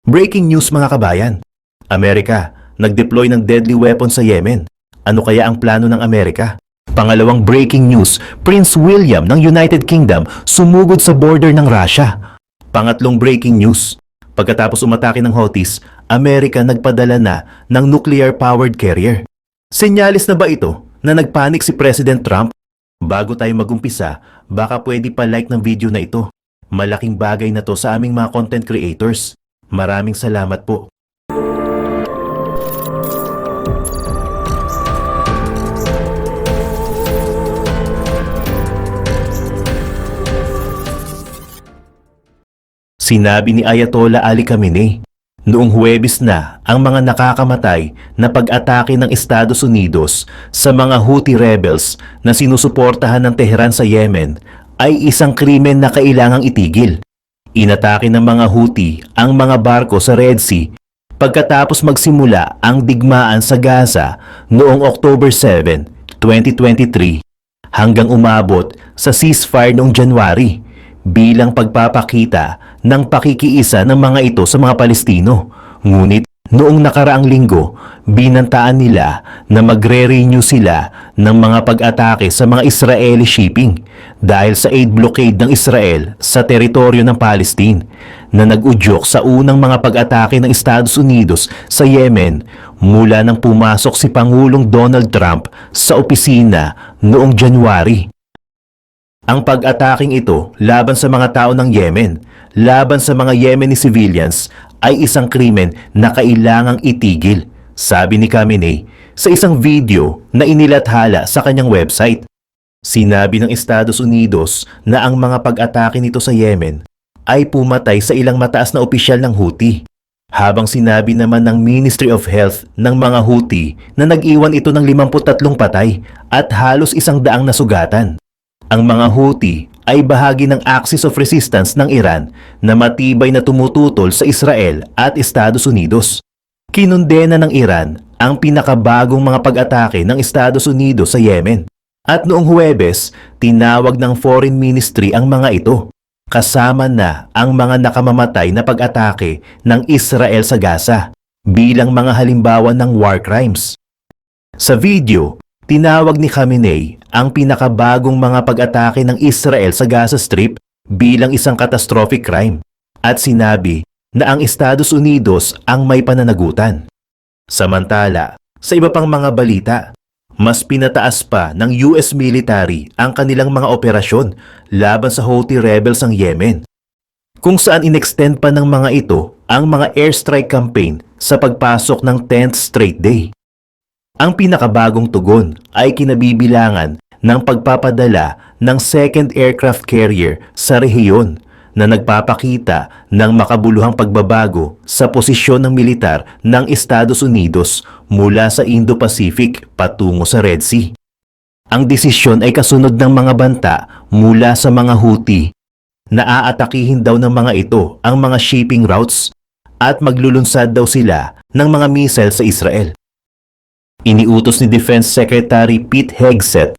Breaking news mga kabayan. Amerika, nag-deploy ng deadly weapon sa Yemen. Ano kaya ang plano ng Amerika? Pangalawang breaking news, Prince William ng United Kingdom sumugod sa border ng Russia. Pangatlong breaking news, pagkatapos umatake ng Houthis, Amerika nagpadala na ng nuclear-powered carrier. Senyalis na ba ito na nagpanik si President Trump? Bago tayo magumpisa, baka pwede pa like ng video na ito. Malaking bagay na to sa aming mga content creators. Maraming salamat po. Sinabi ni Ayatollah Ali Khamenei noong Huwebes na ang mga nakakamatay na pag-atake ng Estados Unidos sa mga Houthi rebels na sinusuportahan ng Tehran sa Yemen ay isang krimen na kailangang itigil. Inatake ng mga Houthi ang mga barko sa Red Sea pagkatapos magsimula ang digmaan sa Gaza noong October 7, 2023 hanggang umabot sa ceasefire noong January bilang pagpapakita ng pakikiisa ng mga ito sa mga Palestino. Ngunit noong nakaraang linggo, binantaan nila na magre-renew sila ng mga pag-atake sa mga Israeli shipping dahil sa aid blockade ng Israel sa teritoryo ng Palestine na nag-udyok sa unang mga pag-atake ng Estados Unidos sa Yemen mula nang pumasok si Pangulong Donald Trump sa opisina noong January. Ang pag-ataking ito laban sa mga tao ng Yemen, laban sa mga Yemeni civilians ay isang krimen na kailangang itigil, sabi ni Khamenei sa isang video na inilathala sa kanyang website. Sinabi ng Estados Unidos na ang mga pag-atake nito sa Yemen ay pumatay sa ilang mataas na opisyal ng Houthi, habang sinabi naman ng Ministry of Health ng mga Houthi na nag-iwan ito ng 53 patay at halos 100 nasugatan. Ang mga Houthi ay bahagi ng Axis of Resistance ng Iran na matibay na tumututol sa Israel at Estados Unidos. Kinondena ng Iran ang pinakabagong mga pag-atake ng Estados Unidos sa Yemen. At noong Huwebes, tinawag ng Foreign Ministry ang mga ito, kasama na ang mga nakamamatay na pag-atake ng Israel sa Gaza bilang mga halimbawa ng war crimes. Sa video, tinawag ni Khamenei ang pinakabagong mga pag-atake ng Israel sa Gaza Strip bilang isang catastrophic crime at sinabi na ang Estados Unidos ang may pananagutan. Samantala, sa iba pang mga balita, mas pinataas pa ng US military ang kanilang mga operasyon laban sa Houthi rebels ng Yemen, kung saan inextend pa ng mga ito ang mga airstrike campaign sa pagpasok ng 10th straight day. Ang pinakabagong tugon ay kinabibilangan ng pagpapadala ng second aircraft carrier sa rehiyon na nagpapakita ng makabuluhang pagbabago sa posisyon ng militar ng Estados Unidos mula sa Indo-Pacific patungo sa Red Sea. Ang desisyon ay kasunod ng mga banta mula sa mga Houthi na aatakihin daw ng mga ito ang mga shipping routes at maglulunsad daw sila ng mga missile sa Israel. Iniutos ni Defense Secretary Pete Hegseth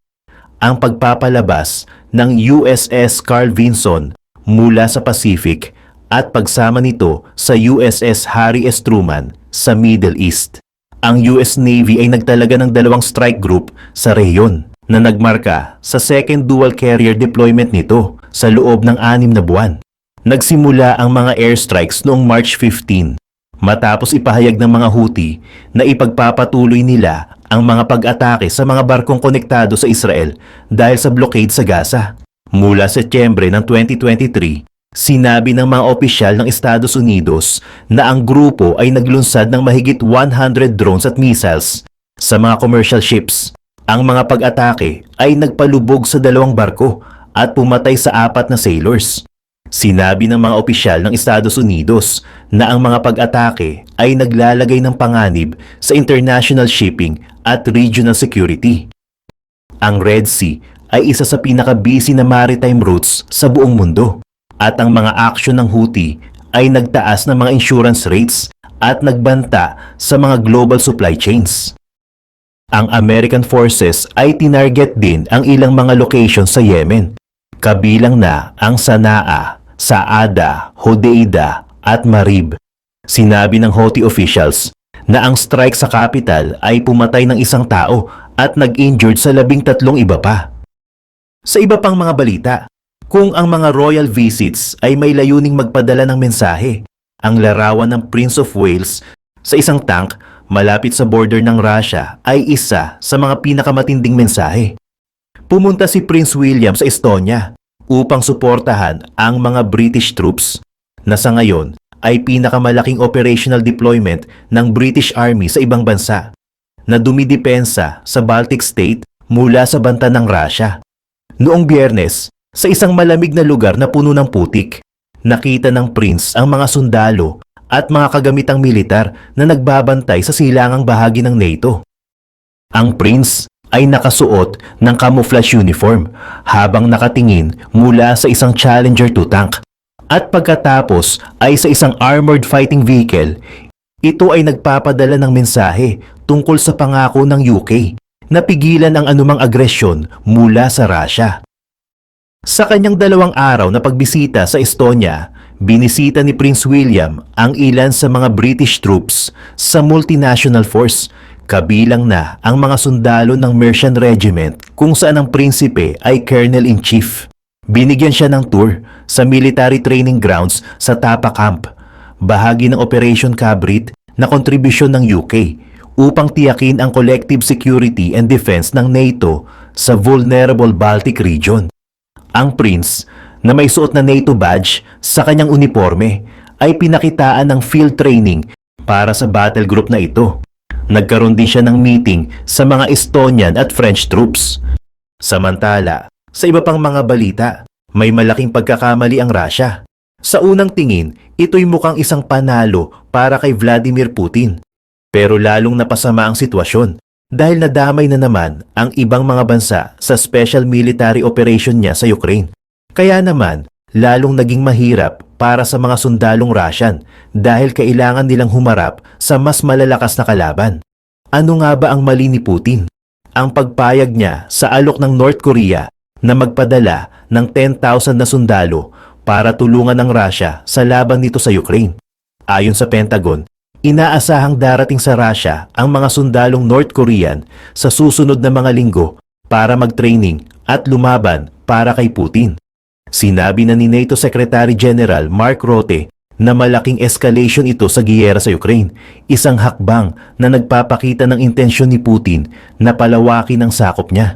ang pagpapalabas ng USS Carl Vinson mula sa Pacific at pagsama nito sa USS Harry S. Truman sa Middle East. Ang US Navy ay nagtalaga ng 2 strike group sa rehiyon na nagmarka sa second dual carrier deployment nito sa loob ng 6 na buwan. Nagsimula ang mga airstrikes noong March 15. Matapos ipahayag ng mga Houthi na ipagpapatuloy nila ang mga pag-atake sa mga barkong konektado sa Israel dahil sa blockade sa Gaza. Mula Setyembre ng 2023, sinabi ng mga opisyal ng Estados Unidos na ang grupo ay naglunsad ng mahigit 100 drones at missiles sa mga commercial ships. Ang mga pag-atake ay nagpalubog sa 2 barko at pumatay sa 4 na sailors. Sinabi ng mga opisyal ng Estados Unidos na ang mga pag-atake ay naglalagay ng panganib sa international shipping at regional security. Ang Red Sea ay isa sa pinaka-busy na maritime routes sa buong mundo at ang mga aksyon ng Houthi ay nagtaas ng mga insurance rates at nagbanta sa mga global supply chains. Ang American forces ay tinarget din ang ilang mga locations sa Yemen, kabilang na ang Sanaa, Saada, Hodeida at Marib. Sinabi ng Houthi officials na ang strike sa capital ay pumatay ng isang tao at nag-injured sa 13 iba pa. Sa iba pang mga balita, kung ang mga royal visits ay may layuning magpadala ng mensahe, ang larawan ng Prince of Wales sa isang tank malapit sa border ng Russia ay isa sa mga pinakamatinding mensahe. Pumunta si Prince William sa Estonia upang suportahan ang mga British troops na sa ngayon ay pinakamalaking operational deployment ng British Army sa ibang bansa na dumidepensa sa Baltic State mula sa banta ng Russia. Noong Biyernes, sa isang malamig na lugar na puno ng putik, nakita ng Prince ang mga sundalo at mga kagamitang militar na nagbabantay sa silangang bahagi ng NATO. Ang Prince ay nakasuot ng camouflage uniform habang nakatingin mula sa isang Challenger 2 tank. At pagkatapos ay sa isang armored fighting vehicle, ito ay nagpapadala ng mensahe tungkol sa pangako ng UK na pigilan ang anumang agresyon mula sa Russia. Sa kanyang 2 araw na pagbisita sa Estonia, binisita ni Prince William ang ilan sa mga British troops sa multinational force, kabilang na ang mga sundalo ng Mercian Regiment kung saan ang prinsipe ay Colonel-in-Chief. Binigyan siya ng tour sa military training grounds sa Tapa Camp, bahagi ng Operation Cabrit na kontribusyon ng UK upang tiyakin ang collective security and defense ng NATO sa vulnerable Baltic region. Ang Prince, na may suot na NATO badge sa kanyang uniforme, ay pinakitaan ng field training para sa battle group na ito. Nagkaroon din siya ng meeting sa mga Estonian at French troops. Samantala, sa iba pang mga balita, may malaking pagkakamali ang Russia. Sa unang tingin, ito'y mukhang isang panalo para kay Vladimir Putin. Pero lalong napasama ang sitwasyon dahil nadamay na naman ang ibang mga bansa sa special military operation niya sa Ukraine. Kaya naman, lalong naging mahirap para sa mga sundalong Russian dahil kailangan nilang humarap sa mas malalakas na kalaban. Ano nga ba ang mali ni Putin? Ang pagpayag niya sa alok ng North Korea na magpadala ng 10,000 na sundalo para tulungan ng Russia sa laban nito sa Ukraine. Ayon sa Pentagon, inaasahang darating sa Russia ang mga sundalong North Korean sa susunod na mga linggo para mag-training at lumaban para kay Putin. Sinabi na ni NATO Secretary General Mark Rutte na malaking escalation ito sa giyera sa Ukraine, isang hakbang na nagpapakita ng intensyon ni Putin na palawakin ang sakop niya.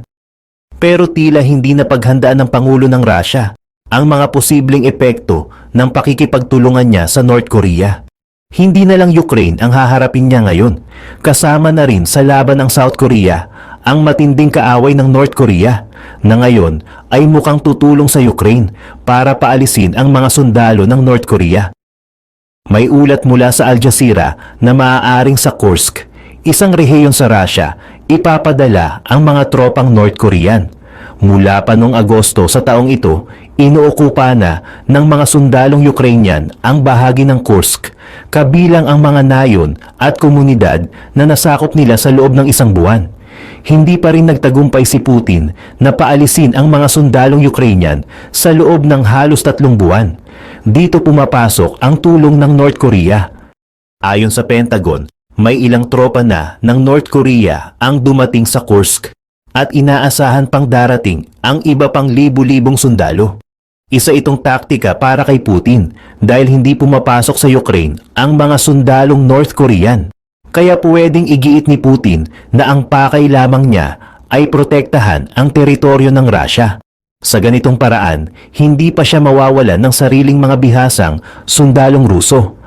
Pero tila hindi na paghandaan ng Pangulo ng Russia ang mga posibleng epekto ng pakikipagtulungan niya sa North Korea. Hindi na lang Ukraine ang haharapin niya ngayon, kasama na rin sa laban ng South Korea ang matinding kaaway ng North Korea na ngayon ay mukhang tutulong sa Ukraine para paalisin ang mga sundalo ng North Korea. May ulat mula sa Al Jazeera na maaaring sa Kursk, isang rehiyon sa Russia, ipapadala ang mga tropang North Korean. Mula pa noong Agosto sa taong ito, inuokupa na ng mga sundalong Ukrainian ang bahagi ng Kursk, kabilang ang mga nayon at komunidad na nasakop nila sa loob ng 1 buwan. Hindi pa rin nagtagumpay si Putin na paalisin ang mga sundalong Ukrainian sa loob ng halos 3 buwan. Dito pumapasok ang tulong ng North Korea. Ayon sa Pentagon, may ilang tropa na ng North Korea ang dumating sa Kursk at inaasahan pang darating ang iba pang libu-libong sundalo. Isa itong taktika para kay Putin dahil hindi pumapasok sa Ukraine ang mga sundalong North Korean. Kaya pwedeng igiit ni Putin na ang pakay lamang niya ay protektahan ang teritoryo ng Russia. Sa ganitong paraan, hindi pa siya mawawalan ng sariling mga bihasang sundalong Ruso.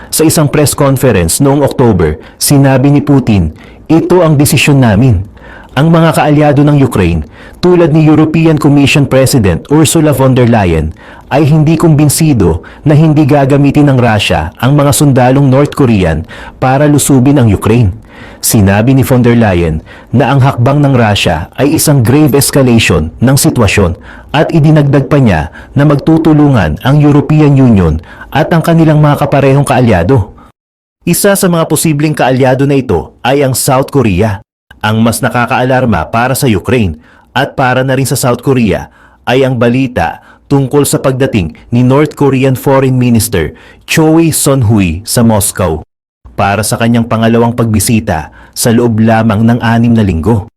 Sa isang press conference noong October, sinabi ni Putin, "Ito ang desisyon namin." Ang mga kaalyado ng Ukraine, tulad ni European Commission President Ursula von der Leyen, ay hindi kumbinsido na hindi gagamitin ng Russia ang mga sundalong North Korean para lusubin ang Ukraine. Sinabi ni von der Leyen na ang hakbang ng Russia ay isang grave escalation ng sitwasyon at idinagdag pa niya na magtutulungan ang European Union at ang kanilang mga kaparehong kaalyado. Isa sa mga posibleng kaalyado na ito ay ang South Korea. Ang mas nakakaalarma para sa Ukraine at para na rin sa South Korea ay ang balita tungkol sa pagdating ni North Korean Foreign Minister Choi Son-hui sa Moscow para sa kanyang pangalawang pagbisita sa loob lamang ng 6 na linggo.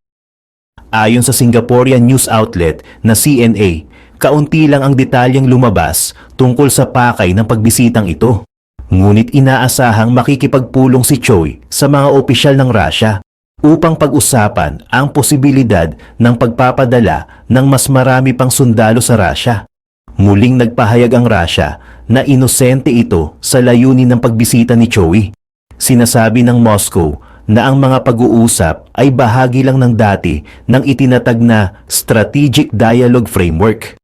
Ayon sa Singaporean news outlet na CNA, kaunti lang ang detalyeng lumabas tungkol sa pakay ng pagbisitang ito. Ngunit inaasahang makikipagpulong si Choi sa mga opisyal ng Russia upang pag-usapan ang posibilidad ng pagpapadala ng mas marami pang sundalo sa Russia. Muling nagpahayag ang Russia na inosente ito sa layunin ng pagbisita ni Choi. Sinasabi ng Moscow na ang mga pag-uusap ay bahagi lang ng dati ng itinatag na Strategic Dialogue Framework.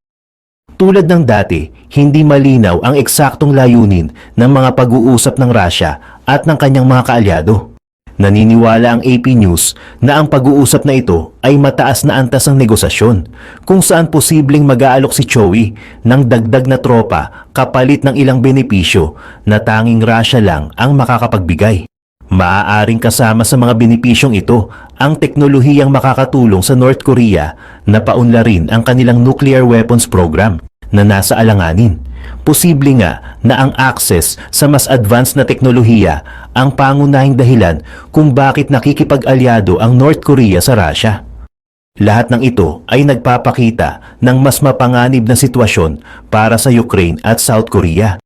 Tulad ng dati, hindi malinaw ang eksaktong layunin ng mga pag-uusap ng Russia at ng kanyang mga kaalyado. Naniniwala ang AP News na ang pag-uusap na ito ay mataas na antas ng negosasyon, kung saan posibleng mag-aalok si Choi ng dagdag na tropa kapalit ng ilang benepisyo na tanging Russia lang ang makakapagbigay. Maaaring kasama sa mga benepisyong ito ang teknolohiyang makakatulong sa North Korea na paunlarin ang kanilang nuclear weapons program na nasa alanganin. Posible nga na ang access sa mas advanced na teknolohiya ang pangunahing dahilan kung bakit nakikipag-alyado ang North Korea sa Russia. Lahat ng ito ay nagpapakita ng mas mapanganib na sitwasyon para sa Ukraine at South Korea.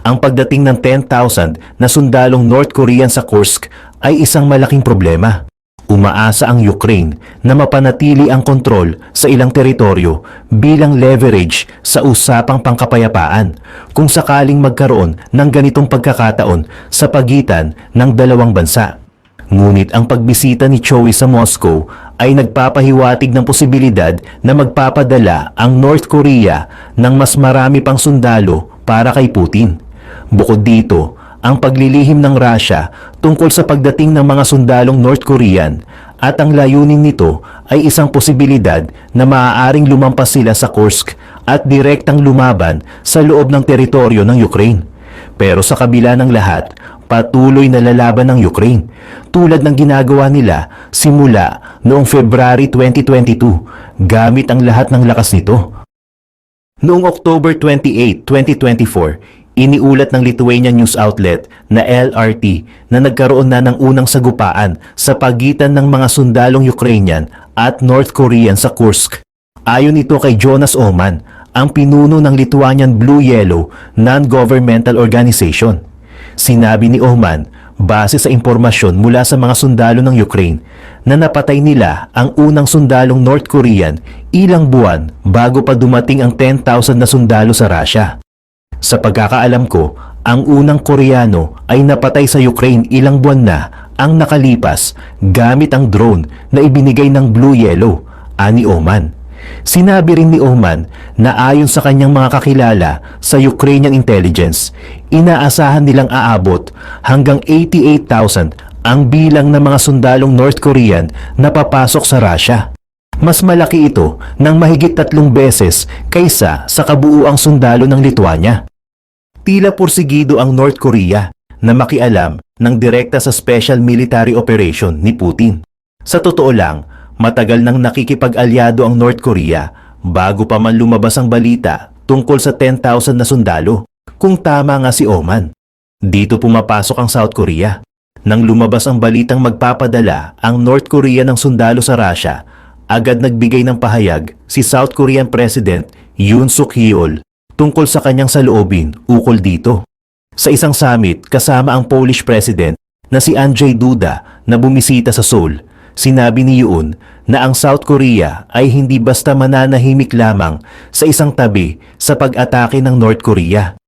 Ang pagdating ng 10,000 na sundalong North Korean sa Kursk ay isang malaking problema. Umaasa ang Ukraine na mapanatili ang kontrol sa ilang teritoryo bilang leverage sa usapang pangkapayapaan kung sakaling magkaroon ng ganitong pagkakataon sa pagitan ng dalawang bansa. Ngunit ang pagbisita ni Choi sa Moscow ay nagpapahiwatig ng posibilidad na magpapadala ang North Korea ng mas marami pang sundalo para kay Putin. Bukod dito, ang paglilihim ng Russia tungkol sa pagdating ng mga sundalong North Korean at ang layunin nito ay isang posibilidad na maaaring lumampas sila sa Kursk at direktang lumaban sa loob ng teritoryo ng Ukraine. Pero sa kabila ng lahat, patuloy na lalaban ng Ukraine tulad ng ginagawa nila simula noong February 2022 gamit ang lahat ng lakas nito. Noong October 28, 2024, iniulat ng Lithuanian news outlet na LRT na nagkaroon na ng unang sagupaan sa pagitan ng mga sundalong Ukrainian at North Korean sa Kursk. Ayon ito kay Jonas Oman, ang pinuno ng Lithuanian Blue-Yellow non-governmental organization. Sinabi ni Oman, base sa impormasyon mula sa mga sundalo ng Ukraine, na napatay nila ang unang sundalong North Korean ilang buwan bago pa dumating ang 10,000 na sundalo sa Russia. Sa pagkakaalam ko, ang unang Koreano ay napatay sa Ukraine ilang buwan na ang nakalipas gamit ang drone na ibinigay ng Blue-Yellow, ani Oman. Sinabi rin ni Oman na ayon sa kanyang mga kakilala sa Ukrainian intelligence, inaasahan nilang aabot hanggang 88,000 ang bilang ng mga sundalong North Korean na papasok sa Russia. Mas malaki ito ng mahigit 3 beses kaysa sa kabuuang sundalo ng Lithuania. Tila porsigido ang North Korea na makialam ng direkta sa special military operation ni Putin. Sa totoo lang, matagal nang nakikipag-alyado ang North Korea bago pa man lumabas ang balita tungkol sa 10,000 na sundalo, kung tama nga si Oman. Dito pumapasok ang South Korea. Nang lumabas ang balitang magpapadala ang North Korea ng sundalo sa Russia, agad nagbigay ng pahayag si South Korean President Yoon Suk Yeol tungkol sa kanyang saloobin ukol dito. Sa isang summit kasama ang Polish President na si Andrzej Duda na bumisita sa Seoul, sinabi ni Yoon na ang South Korea ay hindi basta mananahimik lamang sa isang tabi sa pag-atake ng North Korea.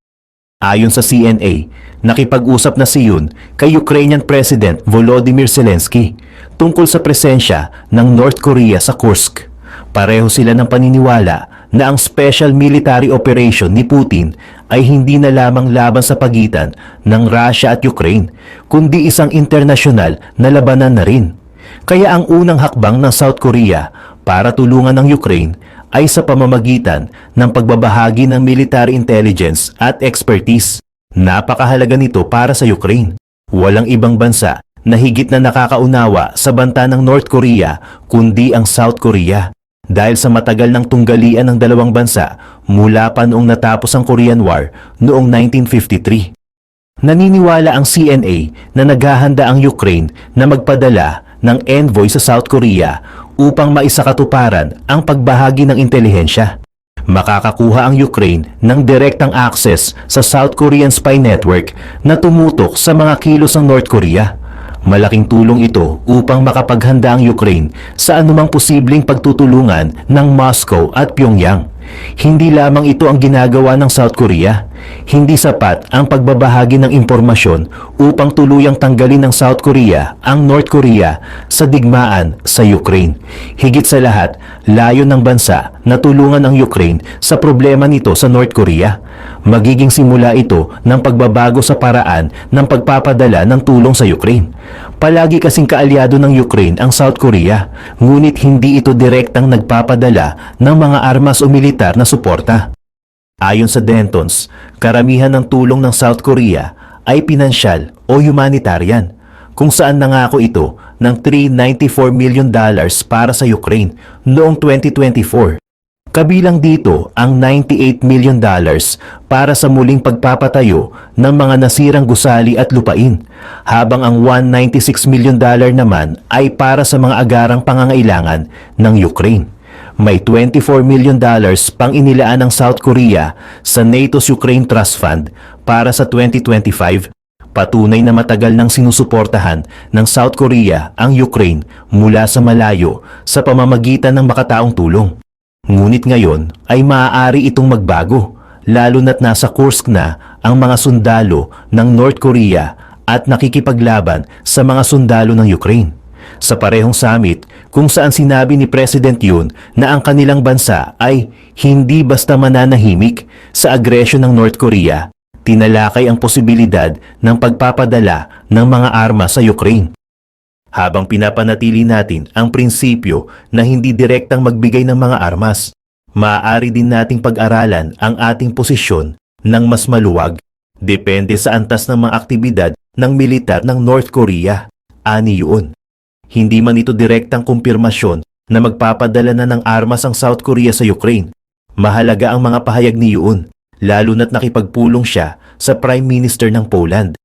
Ayon sa CNA, nakipag-usap na si Yoon kay Ukrainian President Volodymyr Zelensky tungkol sa presensya ng North Korea sa Kursk. Pareho sila ng paniniwala na ang special military operation ni Putin ay hindi na lamang laban sa pagitan ng Russia at Ukraine, kundi isang internasyonal na labanan na rin. Kaya ang unang hakbang ng South Korea para tulungan ng Ukraine ay sa pamamagitan ng pagbabahagi ng military intelligence at expertise. Napakahalaga nito para sa Ukraine. Walang ibang bansa na higit na nakakaunawa sa banta ng North Korea kundi ang South Korea. dahil sa matagal ng tunggalian ng dalawang bansa mula pa noong natapos ang Korean War noong 1953. Naniniwala ang CNA na naghahanda ang Ukraine na magpadala ng envoy sa South Korea upang maisakatuparan ang pagbahagi ng intelihensya. Makakakuha ang Ukraine ng direktang access sa South Korean spy network na tumutok sa mga kilos ng North Korea. Malaking tulong ito upang makapaghanda ang Ukraine sa anumang posibleng pagtutulungan ng Moscow at Pyongyang. Hindi lamang ito ang ginagawa ng South Korea. Hindi sapat ang pagbabahagi ng impormasyon upang tuluyang tanggalin ng South Korea ang North Korea sa digmaan sa Ukraine. Higit sa lahat, layon ng bansa na tulungan ang Ukraine sa problema nito sa North Korea. Magiging simula ito ng pagbabago sa paraan ng pagpapadala ng tulong sa Ukraine. Palagi kasing kaalyado ng Ukraine ang South Korea, ngunit hindi ito direktang nagpapadala ng mga armas o militar na suporta. Ayon sa Dentons, karamihan ng tulong ng South Korea ay pinansyal o humanitarian, kung saan nangako ito ng $394 million para sa Ukraine noong 2024. Kabilang dito ang $98 million para sa muling pagpapatayo ng mga nasirang gusali at lupain, habang ang $196 million naman ay para sa mga agarang pangangailangan ng Ukraine. May $24 million pang inilaan ng South Korea sa NATO's Ukraine Trust Fund para sa 2025. Patunay na matagal nang sinusuportahan ng South Korea ang Ukraine mula sa malayo sa pamamagitan ng makataong tulong. Ngunit ngayon ay maaari itong magbago, lalo na't nasa Kursk na ang mga sundalo ng North Korea at nakikipaglaban sa mga sundalo ng Ukraine. Sa parehong summit kung saan sinabi ni President Yoon na ang kanilang bansa ay hindi basta mananahimik sa agresyon ng North Korea, tinalakay ang posibilidad ng pagpapadala ng mga armas sa Ukraine. Habang pinapanatili natin ang prinsipyo na hindi direktang magbigay ng mga armas, maaari din nating pag-aralan ang ating posisyon ng mas maluwag, depende sa antas ng mga aktibidad ng militar ng North Korea, ani Yoon. Hindi man ito direktang kumpirmasyon na magpapadala na ng armas ang South Korea sa Ukraine. Mahalaga ang mga pahayag ni Yoon, lalo na't nakipagpulong siya sa Prime Minister ng Poland.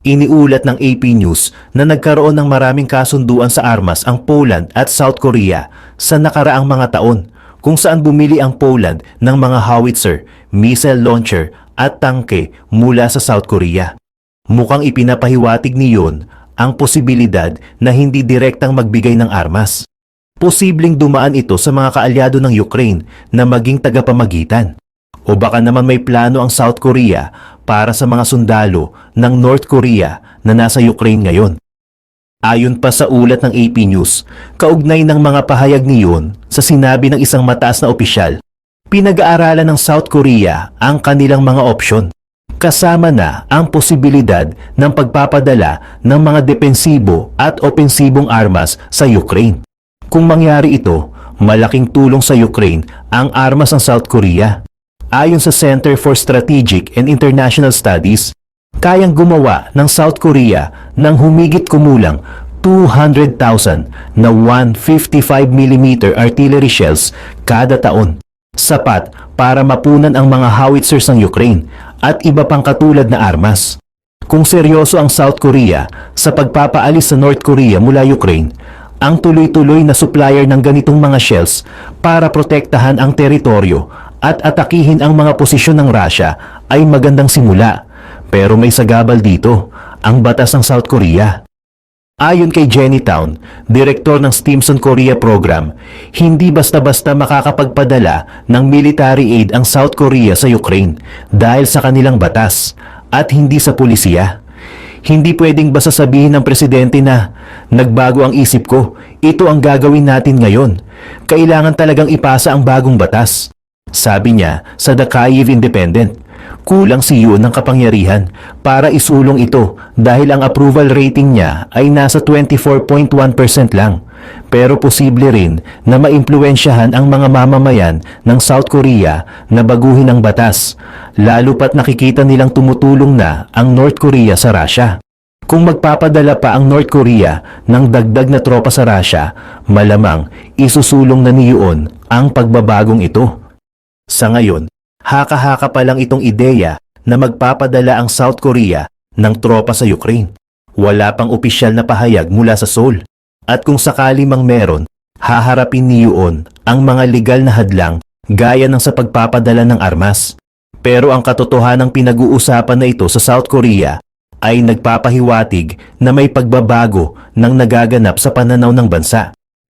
Iniulat ng AP News na nagkaroon ng maraming kasunduan sa armas ang Poland at South Korea sa nakaraang mga taon, kung saan bumili ang Poland ng mga howitzer, missile launcher at tangke mula sa South Korea. Mukhang ipinapahiwatig ni Yoon ang posibilidad na hindi direktang magbigay ng armas. Posibleng dumaan ito sa mga kaalyado ng Ukraine na maging tagapamagitan. O baka naman may plano ang South Korea para sa mga sundalo ng North Korea na nasa Ukraine ngayon. Ayon pa sa ulat ng AP News, kaugnay ng mga pahayag ni Yoon sa sinabi ng isang mataas na opisyal, pinag-aaralan ng South Korea ang kanilang mga opsyon. Kasama na ang posibilidad ng pagpapadala ng mga depensibo at opensibong armas sa Ukraine. Kung mangyari ito, malaking tulong sa Ukraine ang armas ng South Korea. Ayon sa Center for Strategic and International Studies, kayang gumawa ng South Korea ng humigit kumulang 200,000 na 155mm artillery shells kada taon. Sapat para mapunan ang mga howitzers ng Ukraine at iba pang katulad na armas. Kung seryoso ang South Korea sa pagpapaalis sa North Korea mula Ukraine, ang tuloy-tuloy na supplier ng ganitong mga shells para protektahan ang teritoryo at atakihin ang mga posisyon ng Russia ay magandang simula. Pero may sagabal dito, ang batas ng South Korea. Ayon kay Jenny Town, direktor ng Stimson Korea Program, hindi basta-basta makakapagpadala ng military aid ang South Korea sa Ukraine dahil sa kanilang batas at hindi sa pulisiya. Hindi pwedeng basta sabihin ng presidente na, nagbago ang isip ko, ito ang gagawin natin ngayon. Kailangan talagang ipasa ang bagong batas. Sabi niya sa The Kyiv Independent, kulang si Yoon ng kapangyarihan para isulong ito dahil ang approval rating niya ay nasa 24.1% lang. Pero posible rin na maimpluwensyahan ang mga mamamayan ng South Korea na baguhin ang batas, lalo pat nakikita nilang tumutulong na ang North Korea sa Russia. Kung magpapadala pa ang North Korea ng dagdag na tropa sa Russia, malamang isusulong na niyon ang pagbabagong ito. Sa ngayon, haka-haka pa lang itong ideya na magpapadala ang South Korea ng tropa sa Ukraine. Wala pang opisyal na pahayag mula sa Seoul. At kung sakali mang meron, haharapin niyon ang mga legal na hadlang gaya ng sa pagpapadala ng armas. Pero ang katotohanang pinag-uusapan na ito sa South Korea ay nagpapahiwatig na may pagbabago ng nagaganap sa pananaw ng bansa.